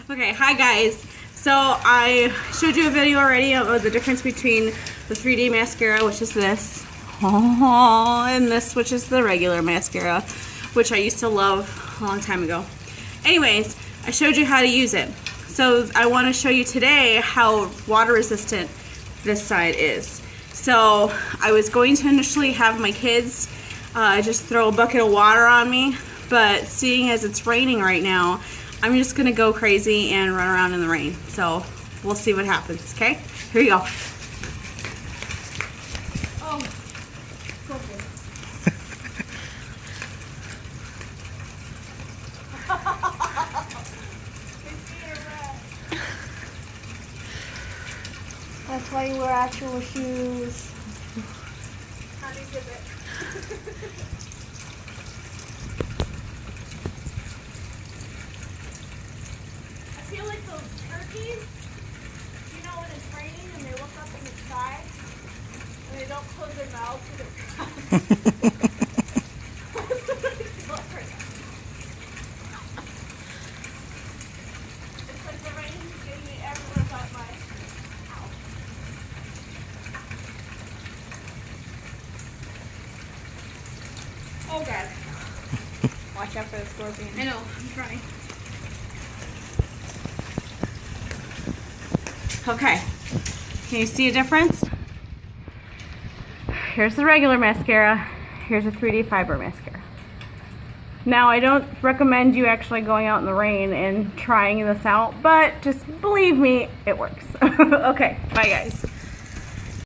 Okay, hi guys. So I showed you a video already of the difference between the 3D mascara, which is this, and this, which is the regular mascara, which I used to love a long time ago. Anyways, I showed you how to use it. So I want to show you today how water resistant this side is. So I was going to initially have my kids just throw a bucket of water on me, but seeing as it's raining right now, I'm just gonna go crazy and run around in the rain. So we'll see what happens, okay? Here you go. Oh, focus. That's why you wear actual shoes. How do you dip it? I feel like those turkeys, you know, when it's raining and they look up in the sky and they don't close their mouths so they're dry. It's like the rain is getting me everywhere but my house. Oh God. Watch out for the scorpion. I know, I'm trying. Okay, can you see a difference? Here's the regular mascara, here's a 3D fiber mascara. Now I don't recommend you actually going out in the rain and trying this out, but just believe me, it works. Okay, bye guys.